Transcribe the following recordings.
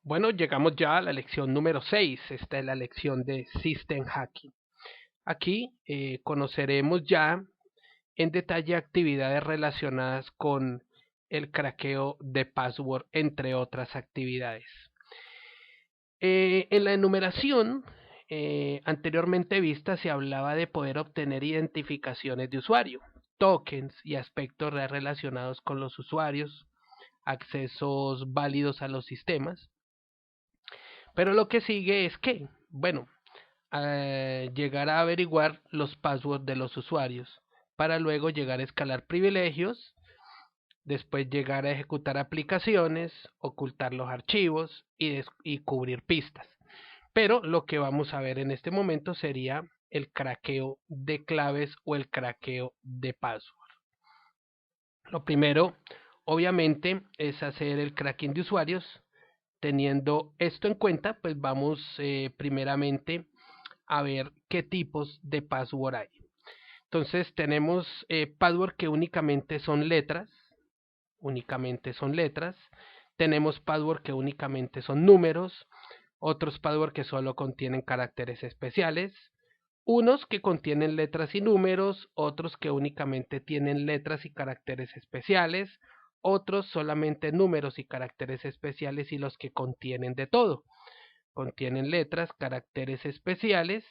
Bueno, llegamos ya a la lección número 6. Esta es la lección de System Hacking. Aquí conoceremos ya en detalle actividades relacionadas con el craqueo de password, entre otras actividades. En la enumeración anteriormente vista se hablaba de poder obtener identificaciones de usuario, tokens y aspectos relacionados con los usuarios, accesos válidos a los sistemas. Pero lo que sigue es que, bueno, llegar a averiguar los passwords de los usuarios para luego llegar a escalar privilegios, después llegar a ejecutar aplicaciones, ocultar los archivos y cubrir pistas. Pero lo que vamos a ver en este momento sería el craqueo de claves o el craqueo de password. Lo primero, obviamente, es hacer el cracking de usuarios. Teniendo esto en cuenta, pues vamos primeramente a ver qué tipos de password hay. Entonces tenemos password que únicamente son letras, tenemos password que únicamente son números, otros password que solo contienen caracteres especiales, unos que contienen letras y números, otros que únicamente tienen letras y caracteres especiales, otros solamente números y caracteres especiales y los que contienen de todo. Contienen letras, caracteres especiales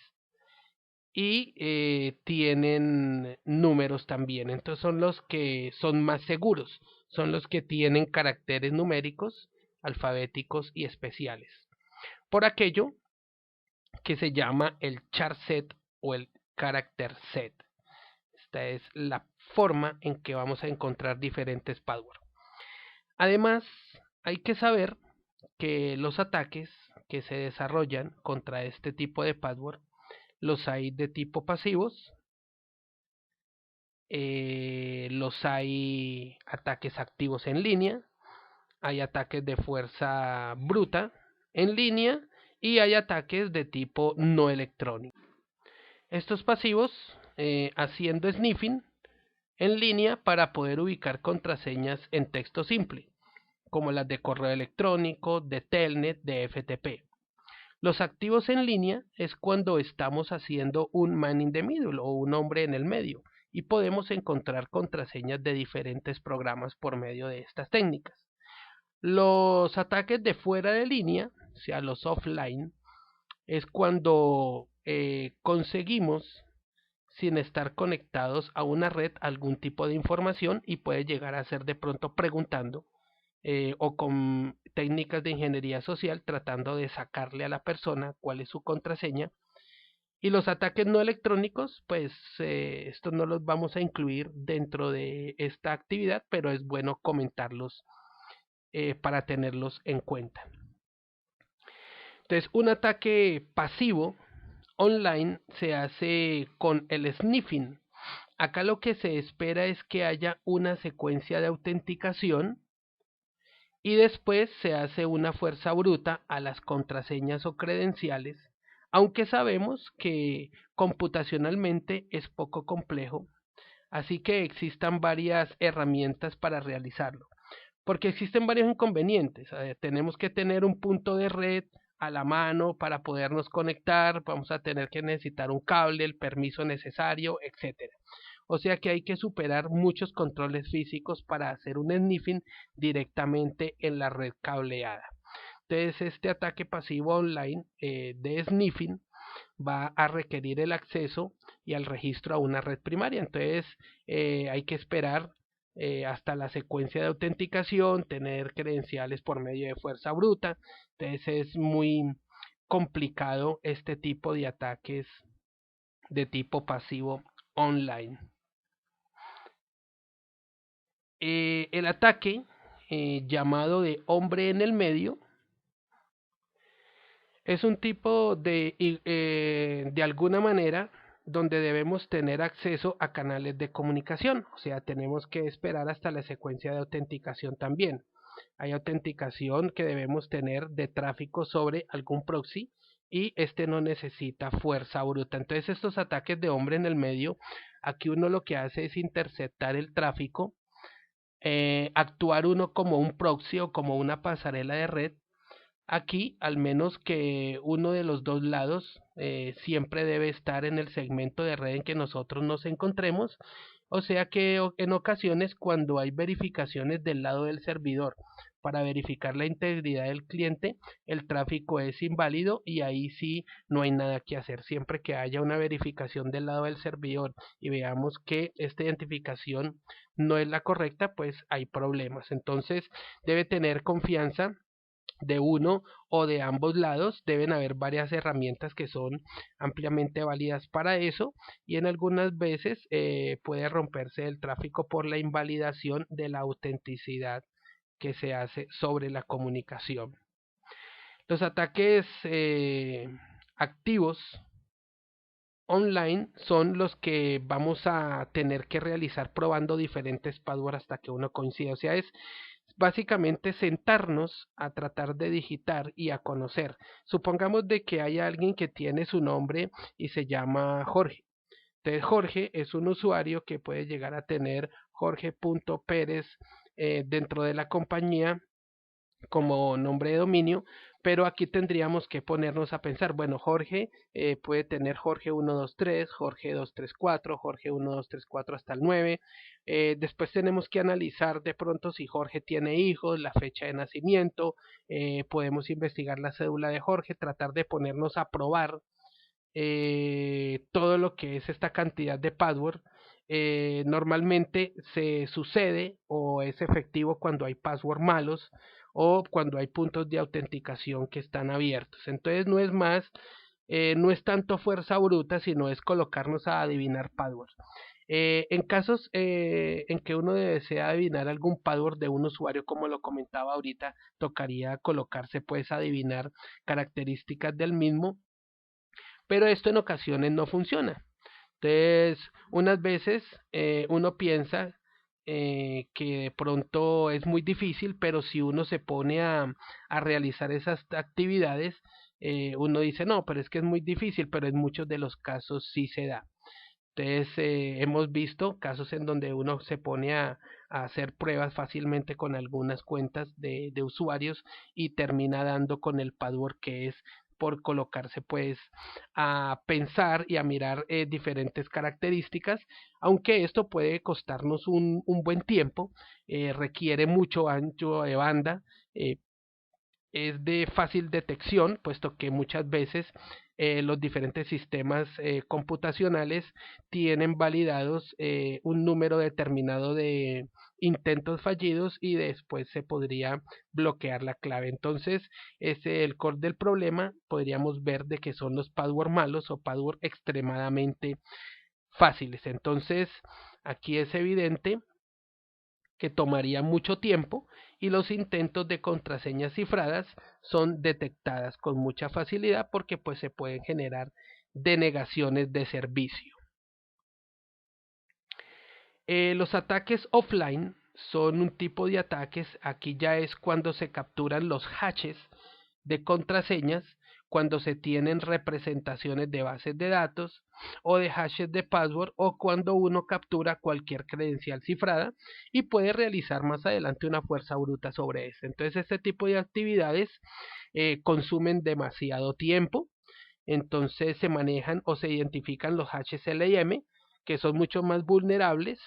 y tienen números también. Entonces son los que son más seguros, son los que tienen caracteres numéricos, alfabéticos y especiales. Por aquello que se llama el char set o el character set. Esta es la forma en que vamos a encontrar diferentes passwords. Además, hay que saber que los ataques que se desarrollan contra este tipo de password los hay de tipo pasivos, los hay ataques activos en línea, hay ataques de fuerza bruta en línea y hay ataques de tipo no electrónico. Estos pasivos haciendo sniffing en línea para poder ubicar contraseñas en texto simple, como las de correo electrónico, de Telnet, de FTP. Los activos en línea es cuando estamos haciendo un man in the middle o un hombre en el medio y podemos encontrar contraseñas de diferentes programas por medio de estas técnicas. Los ataques de fuera de línea, o sea, los offline, es cuando conseguimos sin estar conectados a una red algún tipo de información y puede llegar a ser de pronto preguntando o con técnicas de ingeniería social tratando de sacarle a la persona cuál es su contraseña. Y los ataques no electrónicos, pues estos no los vamos a incluir dentro de esta actividad, pero es bueno comentarlos para tenerlos en cuenta. Entonces, un ataque pasivo online se hace con el sniffing. Acá lo que se espera es que haya una secuencia de autenticación y después se hace una fuerza bruta a las contraseñas o credenciales, aunque sabemos que computacionalmente es poco complejo, así que existan varias herramientas para realizarlo, porque existen varios inconvenientes. Tenemos que tener un punto de red a la mano para podernos conectar, vamos a tener que necesitar un cable, el permiso necesario, etcétera. O sea que hay que superar muchos controles físicos para hacer un sniffing directamente en la red cableada. Entonces este ataque pasivo online de sniffing va a requerir el acceso y el registro a una red primaria. Entonces hay que esperar hasta la secuencia de autenticación, tener credenciales por medio de fuerza bruta. Entonces es muy complicado este tipo de ataques de tipo pasivo online. El ataque llamado de hombre en el medio es un tipo de alguna manera donde debemos tener acceso a canales de comunicación, o sea, tenemos que esperar hasta la secuencia de autenticación también. Hay autenticación que debemos tener de tráfico sobre algún proxy y este no necesita fuerza bruta. Entonces estos ataques de hombre en el medio, aquí uno lo que hace es interceptar el tráfico, actuar uno como un proxy o como una pasarela de red Aquí, al menos que uno de los dos lados siempre debe estar en el segmento de red en que nosotros nos encontremos, o sea que en ocasiones cuando hay verificaciones del lado del servidor para verificar la integridad del cliente, el tráfico es inválido y ahí sí no hay nada que hacer. Siempre que haya una verificación del lado del servidor y veamos que esta identificación no es la correcta, pues hay problemas. Entonces debe tener confianza de uno o de ambos lados. Deben haber varias herramientas que son ampliamente válidas para eso, y en algunas veces puede romperse el tráfico por la invalidación de la autenticidad que se hace sobre la comunicación. Los ataques activos online son los que vamos a tener que realizar probando diferentes passwords hasta que uno coincida. O sea, es básicamente sentarnos a tratar de digitar y a conocer. Supongamos de que hay alguien que tiene su nombre y se llama Jorge. Entonces Jorge es un usuario que puede llegar a tener Jorge.Pérez dentro de la compañía como nombre de dominio, pero aquí tendríamos que ponernos a pensar, bueno, Jorge puede tener Jorge 123, Jorge 234, Jorge 1234 hasta el 9. Después tenemos que analizar de pronto si Jorge tiene hijos, la fecha de nacimiento, podemos investigar la cédula de Jorge, tratar de ponernos a probar todo lo que es esta cantidad de password. Normalmente se sucede o es efectivo cuando hay password malos o cuando hay puntos de autenticación que están abiertos. Entonces no es más, no es tanto fuerza bruta, sino es colocarnos a adivinar password. En casos en que uno desea adivinar algún password de un usuario, como lo comentaba ahorita, tocaría colocarse pues a adivinar características del mismo, pero esto en ocasiones no funciona. Entonces, unas veces uno piensa que de pronto es muy difícil, pero si uno se pone a realizar esas actividades, uno dice, no, pero es que es muy difícil, pero en muchos de los casos sí se da. Entonces, hemos visto casos en donde uno se pone a hacer pruebas fácilmente con algunas cuentas de usuarios y termina dando con el password que es por colocarse pues a pensar y a mirar diferentes características, aunque esto puede costarnos un buen tiempo, requiere mucho ancho de banda, eh, es de fácil detección, puesto que muchas veces los diferentes sistemas computacionales tienen validados un número determinado de intentos fallidos y después se podría bloquear la clave. Entonces, ese el core del problema podríamos ver de que son los password malos o password extremadamente fáciles. Entonces, aquí es evidente que tomaría mucho tiempo y los intentos de contraseñas cifradas son detectadas con mucha facilidad porque pues se pueden generar denegaciones de servicio. Los ataques offline son un tipo de ataques, aquí ya es cuando se capturan los hashes de contraseñas, cuando se tienen representaciones de bases de datos o de hashes de password, o cuando uno captura cualquier credencial cifrada y puede realizar más adelante una fuerza bruta sobre eso. Entonces este tipo de actividades consumen demasiado tiempo, entonces se manejan o se identifican los hashes LM, que son mucho más vulnerables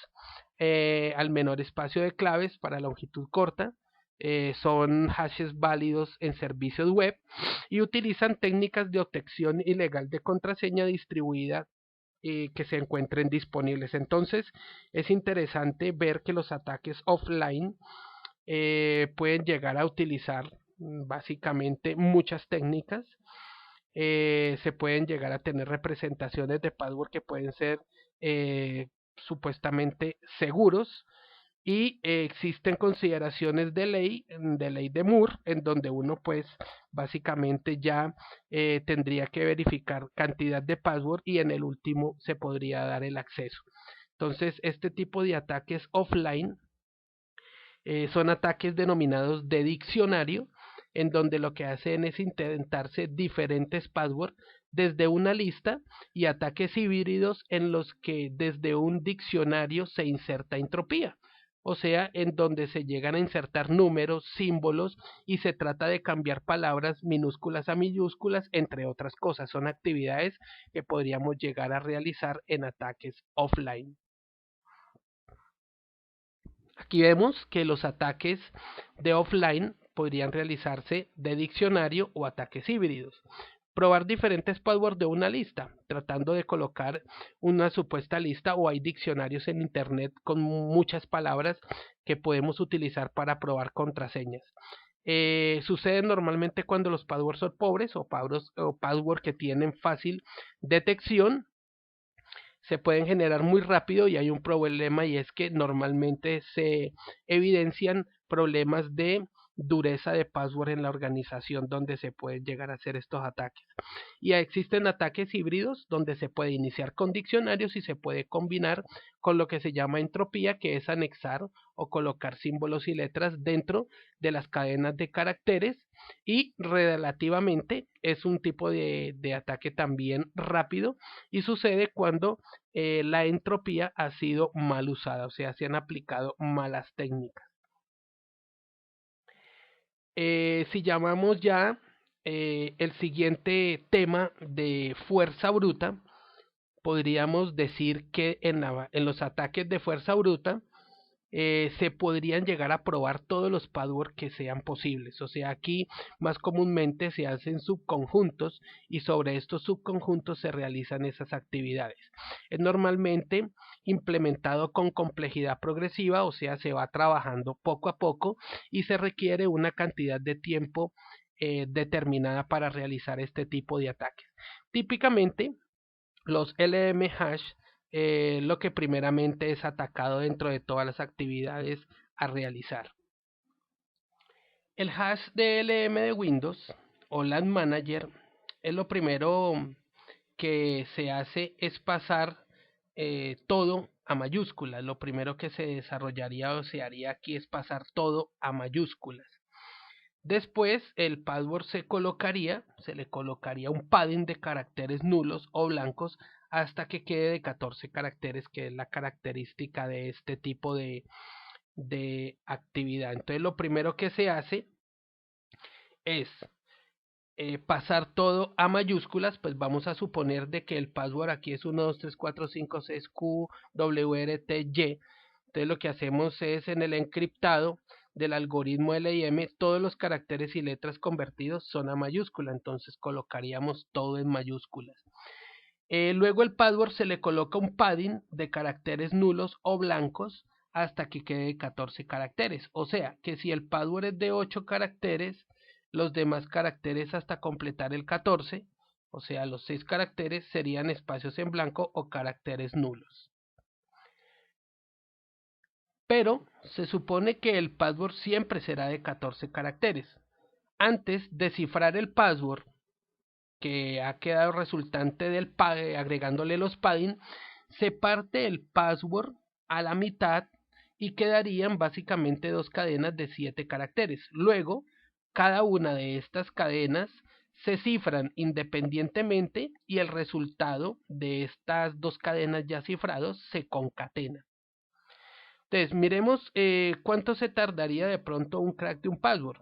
al menor espacio de claves para longitud corta. Son hashes válidos en servicios web y utilizan técnicas de obtención ilegal de contraseña distribuida que se encuentren disponibles. Entonces es interesante ver que los ataques offline pueden llegar a utilizar básicamente muchas técnicas. Se pueden llegar a tener representaciones de password que pueden ser supuestamente seguros, y existen consideraciones de ley de Moore, en donde uno pues básicamente ya tendría que verificar cantidad de password y en el último se podría dar el acceso. Entonces este tipo de ataques offline son ataques denominados de diccionario, en donde lo que hacen es intentarse diferentes passwords desde una lista, y ataques híbridos en los que desde un diccionario se inserta entropía. o sea, en donde se llegan a insertar números, símbolos y se trata de cambiar palabras minúsculas a minúsculas, entre otras cosas. Son actividades que podríamos llegar a realizar en ataques offline. Aquí vemos que los ataques de offline podrían realizarse de diccionario o ataques híbridos. Probar diferentes passwords de una lista, tratando de colocar una supuesta lista, o hay diccionarios en internet con muchas palabras que podemos utilizar para probar contraseñas. Sucede normalmente cuando los passwords son pobres o passwords que tienen fácil detección. Se pueden generar muy rápido y hay un problema, y es que normalmente se evidencian problemas de dureza de password en la organización donde se pueden llegar a hacer estos ataques. Y existen ataques híbridos donde se puede iniciar con diccionarios y se puede combinar con lo que se llama entropía, que es anexar o colocar símbolos y letras dentro de las cadenas de caracteres, y relativamente es un tipo de ataque también rápido, y sucede cuando la entropía ha sido mal usada, o sea, se han aplicado malas técnicas. Si llamamos ya el siguiente tema de fuerza bruta, podríamos decir que en los ataques de fuerza bruta se podrían llegar a probar todos los passwords que sean posibles. O sea, aquí más comúnmente se hacen subconjuntos y sobre estos subconjuntos se realizan esas actividades. Es normalmente implementado con complejidad progresiva, o sea, se va trabajando poco a poco y se requiere una cantidad de tiempo determinada para realizar este tipo de ataques. Típicamente, los LM hash, lo que primeramente es atacado dentro de todas las actividades a realizar. El hash de LM de Windows o LAN Manager, es lo primero que se hace es pasar todo a mayúsculas. Lo primero que se desarrollaría o se haría aquí es pasar todo a mayúsculas. Después el password se le colocaría un padding de caracteres nulos o blancos hasta que quede de 14 caracteres, que es la característica de este tipo de actividad. Entonces lo primero que se hace es pasar todo a mayúsculas. Pues vamos a suponer de que el password aquí es 1, 2, 3, 4, 5, 6, Q, W, R, T, Y. Entonces lo que hacemos es, en el encriptado del algoritmo LIM, todos los caracteres y letras convertidos son a mayúscula, entonces colocaríamos todo en mayúsculas. Luego el password se le coloca un padding de caracteres nulos o blancos hasta que quede 14 caracteres. O sea que si el password es de 8 caracteres, los demás caracteres hasta completar el 14, o sea los 6 caracteres, serían espacios en blanco o caracteres nulos. Pero se supone que el password siempre será de 14 caracteres. Antes de cifrar el password que ha quedado resultante del agregándole los padding, se parte el password a la mitad y quedarían básicamente dos cadenas de 7 caracteres. Luego, cada una de estas cadenas se cifran independientemente y el resultado de estas dos cadenas ya cifrados se concatena. Entonces, miremos cuánto se tardaría de pronto un crack de un password,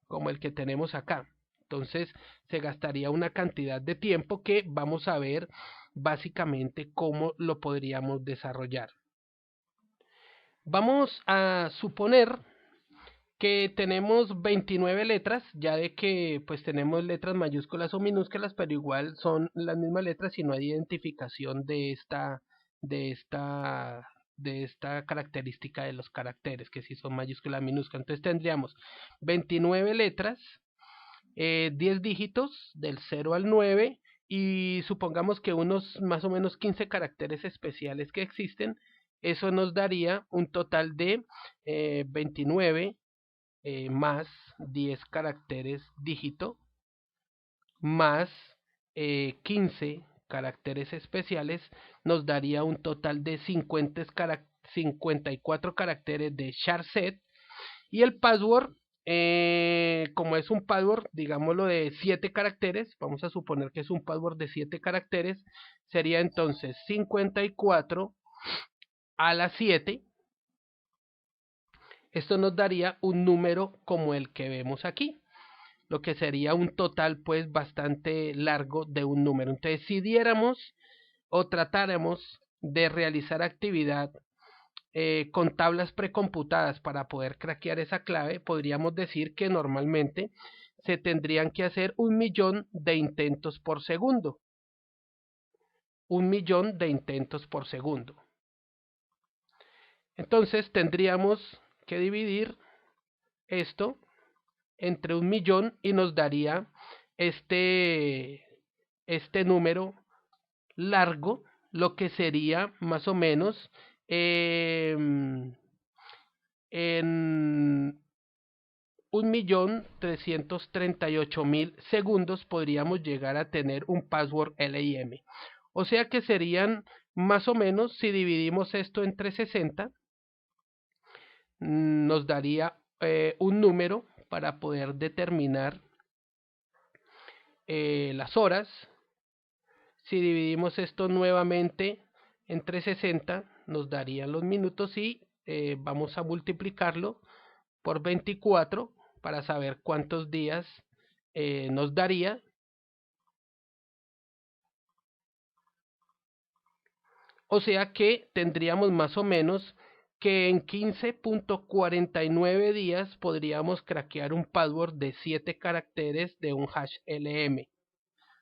como el que tenemos acá. Entonces, se gastaría una cantidad de tiempo que vamos a ver básicamente cómo lo podríamos desarrollar. Vamos a suponer que tenemos 29 letras, ya de que pues tenemos letras mayúsculas o minúsculas, pero igual son las mismas letras y no hay identificación de esta característica de los caracteres, que si son mayúsculas, minúsculas. Entonces tendríamos 29 letras, 10 dígitos del 0 al 9, y supongamos que unos más o menos 15 caracteres especiales que existen. Eso nos daría un total de 29 más 10 caracteres dígito más 15 caracteres especiales, nos daría un total de 54 caracteres de charset. Y el password, como es un password, digámoslo, de 7 caracteres, vamos a suponer que es un password de 7 caracteres, sería entonces 54 a la 7 Esto nos daría un número como el que vemos aquí, lo que sería un total pues bastante largo de un número. Entonces, si diéramos o tratáramos de realizar actividad con tablas precomputadas para poder craquear esa clave, podríamos decir que normalmente se tendrían que hacer 1.000.000 de intentos por segundo. 1.000.000 de intentos por segundo. Entonces tendríamos que dividir esto entre 1.000.000 y nos daría este número largo, lo que sería más o menos en 1.338.000 segundos podríamos llegar a tener un password LIM. O sea que serían más o menos, si dividimos esto entre 60, nos daría un número para poder determinar las horas. Si dividimos esto nuevamente entre 60, nos darían los minutos y vamos a multiplicarlo por 24 para saber cuántos días nos daría. O sea que tendríamos más o menos que en 15.49 días podríamos craquear un password de 7 caracteres de un hash LM.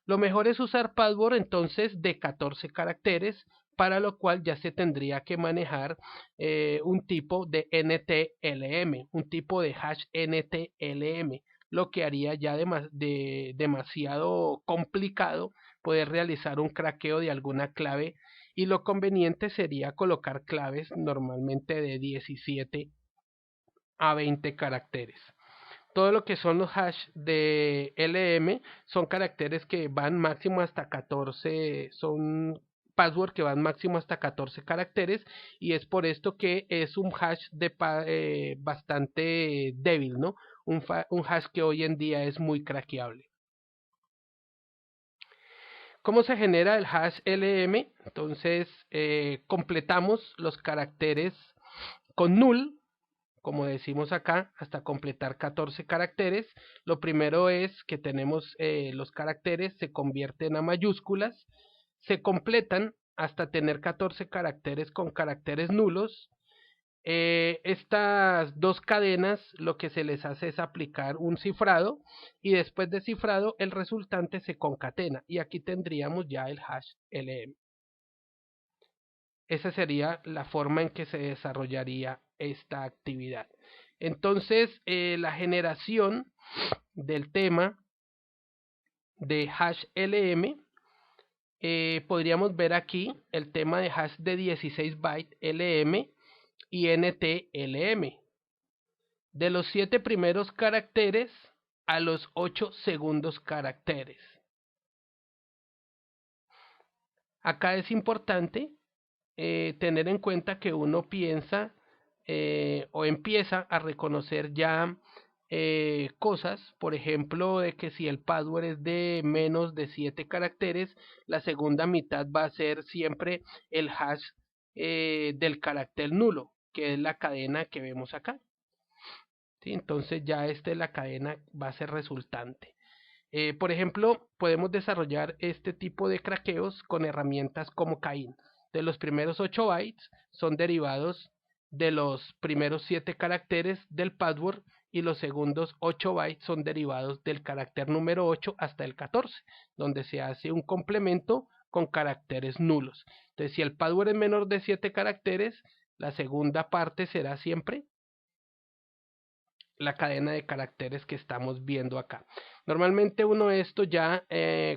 Lo mejor es usar password entonces de 14 caracteres, para lo cual ya se tendría que manejar un tipo de NTLM, un tipo de hash NTLM, lo que haría ya demasiado complicado poder realizar un craqueo de alguna clave, y lo conveniente sería colocar claves normalmente de 17 a 20 caracteres. Todo lo que son los hash de LM son caracteres que van máximo hasta 14, son password que van máximo hasta 14 caracteres, y es por esto que es un hash bastante débil, ¿no? Un hash que hoy en día es muy craqueable. ¿Cómo se genera el hash LM? Entonces completamos los caracteres con null, como decimos acá, hasta completar 14 caracteres. Lo primero es que tenemos los caracteres, se convierten a mayúsculas, se completan hasta tener 14 caracteres con caracteres nulos. Estas dos cadenas lo que se les hace es aplicar un cifrado, y después de cifrado el resultante se concatena, y aquí tendríamos ya el hash LM. Esa sería la forma en que se desarrollaría esta actividad. Entonces, la generación del tema de hash LM, podríamos ver aquí el tema de hash de 16 bytes LM y NTLM. De los 7 primeros caracteres a los 8 segundos caracteres. Acá es importante tener en cuenta que uno piensa o empieza a reconocer ya cosas, por ejemplo, de que si el password es de menos de 7 caracteres, la segunda mitad va a ser siempre el hash del carácter nulo, que es la cadena que vemos acá. ¿Sí? Entonces ya la cadena va a ser resultante. Por ejemplo, podemos desarrollar este tipo de craqueos con herramientas como Cain. De los primeros 8 bytes son derivados de los primeros 7 caracteres del password, y los segundos 8 bytes son derivados del carácter número 8 hasta el 14, donde se hace un complemento con caracteres nulos. Entonces, si el password es menor de 7 caracteres, la segunda parte será siempre la cadena de caracteres que estamos viendo acá. Normalmente uno esto ya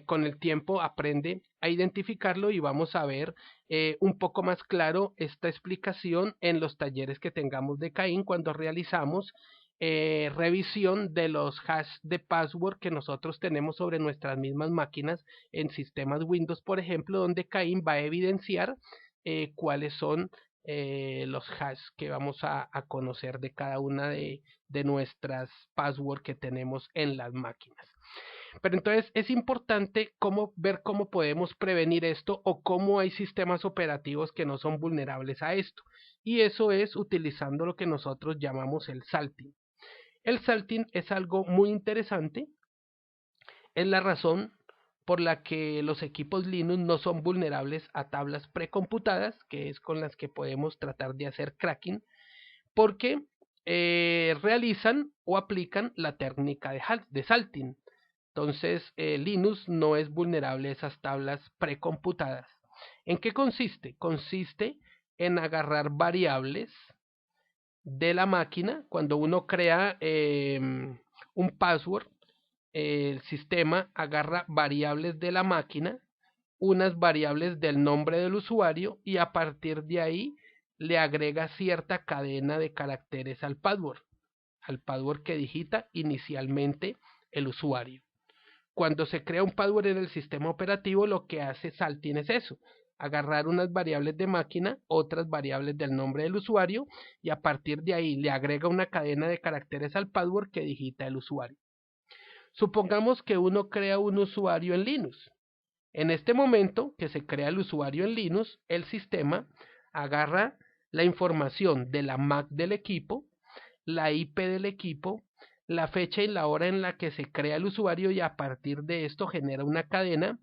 con el tiempo aprende a identificarlo, y vamos a ver un poco más claro esta explicación en los talleres que tengamos de Cain, cuando realizamos revisión de los hash de password que nosotros tenemos sobre nuestras mismas máquinas en sistemas Windows, por ejemplo, donde Cain va a evidenciar cuáles son los hash que vamos a conocer de cada una de nuestras password que tenemos en las máquinas. Pero entonces es importante ver cómo podemos prevenir esto o cómo hay sistemas operativos que no son vulnerables a esto. Y eso es utilizando lo que nosotros llamamos el salting. El salting es algo muy interesante. Es la razón por la que los equipos Linux no son vulnerables a tablas precomputadas, que es con las que podemos tratar de hacer cracking, porque realizan o aplican la técnica de salting. Entonces, Linux no es vulnerable a esas tablas precomputadas. ¿En qué consiste? Consiste en agarrar variables de la máquina. Cuando uno crea un password, el sistema agarra variables de la máquina, unas variables del nombre del usuario y a partir de ahí le agrega cierta cadena de caracteres al password que digita inicialmente el usuario. Cuando se crea un password en el sistema operativo, lo que hace Salting es eso: agarrar unas variables de máquina, otras variables del nombre del usuario y a partir de ahí le agrega una cadena de caracteres al password que digita el usuario. Supongamos que uno crea un usuario en Linux. En este momento que se crea el usuario en Linux, el sistema agarra la información de la MAC del equipo, la IP del equipo, la fecha y la hora en la que se crea el usuario y a partir de esto genera una cadena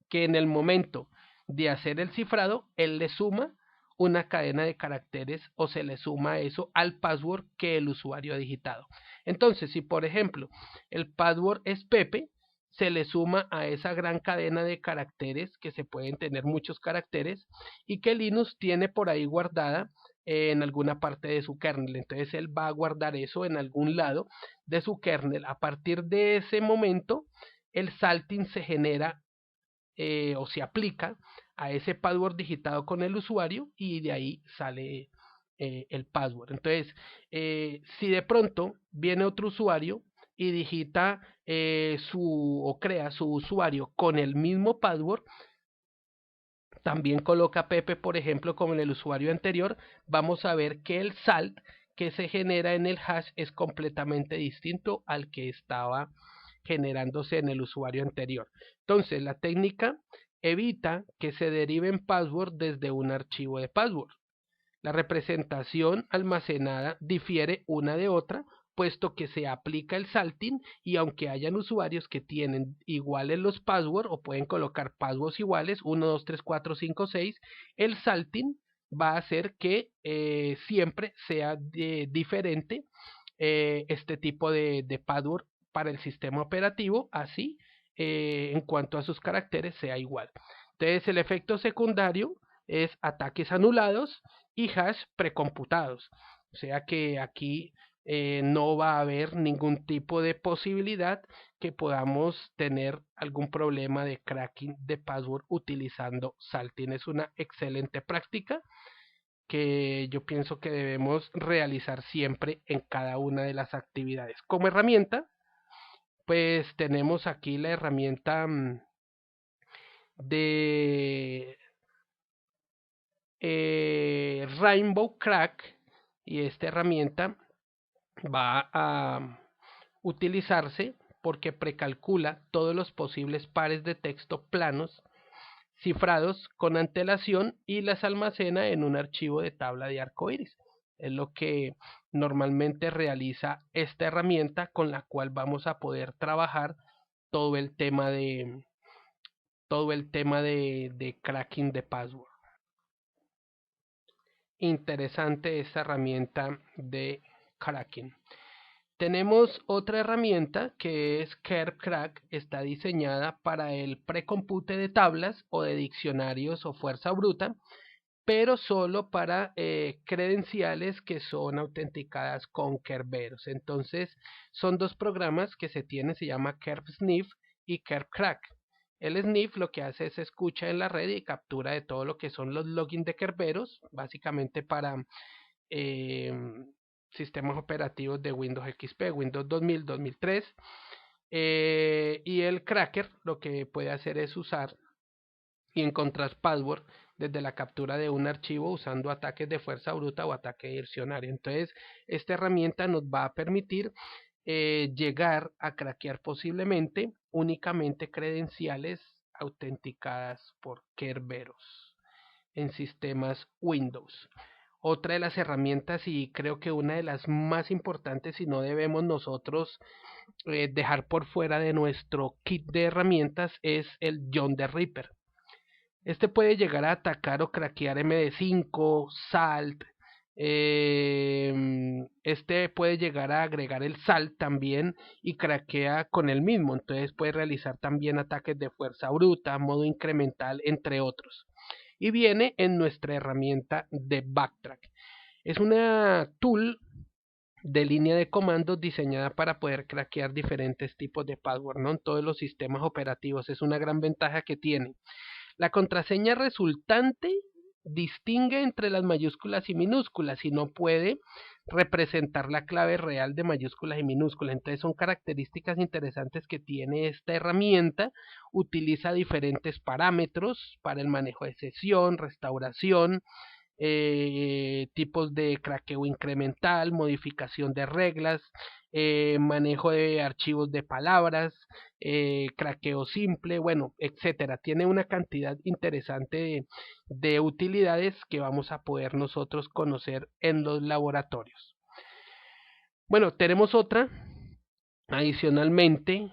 que en el momento de hacer el cifrado, él le suma una cadena de caracteres o se le suma eso al password que el usuario ha digitado. Entonces, si por ejemplo el password es Pepe, se le suma a esa gran cadena de caracteres, que se pueden tener muchos caracteres, y que Linux tiene por ahí guardada en alguna parte de su kernel. Entonces él va a guardar eso en algún lado de su kernel. A partir de ese momento, el salting se genera o se aplica a ese password digitado con el usuario y de ahí sale el password. Entonces, si de pronto viene otro usuario y digita o crea su usuario con el mismo password, también coloca Pepe, por ejemplo, como en el usuario anterior, vamos a ver que el salt que se genera en el hash es completamente distinto al que estaba generándose en el usuario anterior. Entonces, la técnica evita que se deriven password desde un archivo de password. La representación almacenada difiere una de otra, puesto que se aplica el salting y aunque hayan usuarios que tienen iguales los passwords o pueden colocar passwords iguales, 1, 2, 3, 4, 5, 6, el salting va a hacer que siempre sea diferente este tipo de password para el sistema operativo, así en cuanto a sus caracteres sea igual. Entonces el efecto secundario es ataques anulados y hash precomputados. O sea que aquí no va a haber ningún tipo de posibilidad que podamos tener algún problema de cracking de password utilizando Salting. Es una excelente práctica que yo pienso que debemos realizar siempre en cada una de las actividades. Como herramienta, pues tenemos aquí la herramienta de Rainbow Crack, y esta herramienta va a utilizarse porque precalcula todos los posibles pares de texto planos cifrados con antelación y las almacena en un archivo de tabla de arcoíris. Es lo que normalmente realiza esta herramienta con la cual vamos a poder trabajar todo el tema de cracking de password. Interesante esta herramienta de cracking. Tenemos otra herramienta que es KervCrack. Está diseñada para el precompute de tablas o de diccionarios o fuerza bruta, pero solo para credenciales que son autenticadas con Kerberos. Entonces son dos programas que se tienen, se llama KervSniff y KervCrack. El Sniff lo que hace es escucha en la red y captura de todo lo que son los logins de Kerberos, básicamente para eh, sistemas operativos de Windows XP, Windows 2000, 2003. Y el cracker lo que puede hacer es usar y encontrar password desde la captura de un archivo usando ataques de fuerza bruta o ataque de diccionario. Entonces, esta herramienta nos va a permitir llegar a craquear posiblemente únicamente credenciales autenticadas por Kerberos en sistemas Windows. Otra de las herramientas, y creo que una de las más importantes, y no debemos nosotros dejar por fuera de nuestro kit de herramientas, es el John the Ripper. Este puede llegar a atacar o craquear MD5, Salt. Este puede llegar a agregar el Salt también y craquea con el mismo. Entonces puede realizar también ataques de fuerza bruta, modo incremental, entre otros. Y viene en nuestra herramienta de Backtrack. Es una tool de línea de comandos diseñada para poder craquear diferentes tipos de password, ¿no? En todos los sistemas operativos. Es una gran ventaja que tiene. La contraseña resultante distingue entre las mayúsculas y minúsculas y no puede representar la clave real de mayúsculas y minúsculas. Entonces son características interesantes que tiene esta herramienta. Utiliza diferentes parámetros para el manejo de sesión, restauración, tipos de craqueo incremental, modificación de reglas, manejo de archivos de palabras, craqueo simple, bueno, etcétera. Tiene una cantidad interesante de utilidades que vamos a poder nosotros conocer en los laboratorios. Bueno, tenemos otra adicionalmente.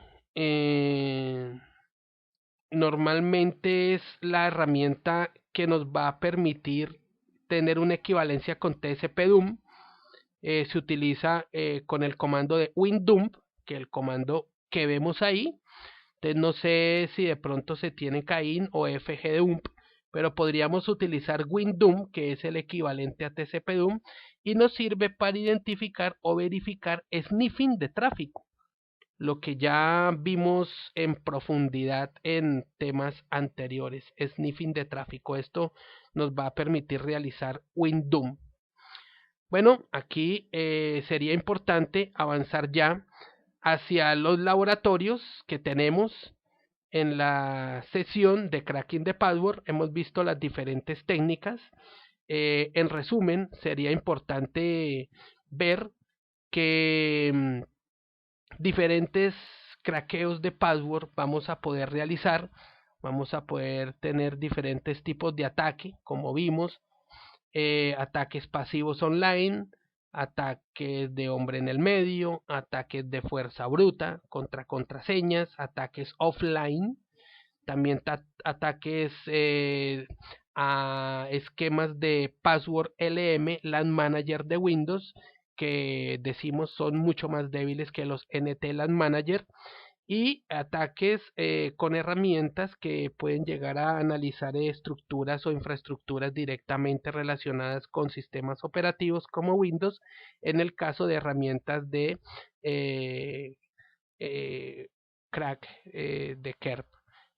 Normalmente es la herramienta que nos va a permitir tener una equivalencia con TSP-DUM. Se utiliza con el comando de WinDump, que es el comando que vemos ahí. Entonces no sé si de pronto se tiene Cain o FGDump, pero podríamos utilizar WinDump, que es el equivalente a TCP-DUM, y nos sirve para identificar o verificar sniffing de tráfico, lo que ya vimos en profundidad en temas anteriores, sniffing de tráfico. Esto nos va a permitir realizar WinDump. Bueno, aquí sería importante avanzar ya hacia los laboratorios que tenemos en la sesión de cracking de password. Hemos visto las diferentes técnicas. En resumen, sería importante ver que diferentes craqueos de password vamos a poder realizar. Vamos a poder tener diferentes tipos de ataque, como vimos. Ataques pasivos online, ataques de hombre en el medio, ataques de fuerza bruta contra contraseñas, ataques offline, también ataques a esquemas de password LM, LAN Manager de Windows, que decimos son mucho más débiles que los NT LAN Manager, y ataques con herramientas que pueden llegar a analizar estructuras o infraestructuras directamente relacionadas con sistemas operativos como Windows, en el caso de herramientas de crack de KERP.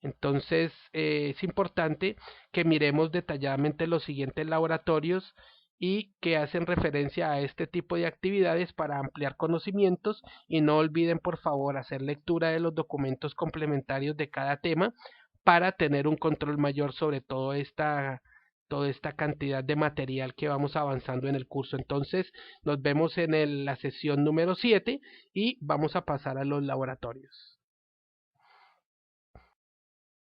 Entonces es importante que miremos detalladamente los siguientes laboratorios y que hacen referencia a este tipo de actividades para ampliar conocimientos, y no olviden por favor hacer lectura de los documentos complementarios de cada tema para tener un control mayor sobre toda esta cantidad de material que vamos avanzando en el curso. Entonces nos vemos en la sesión número 7 y vamos a pasar a los laboratorios.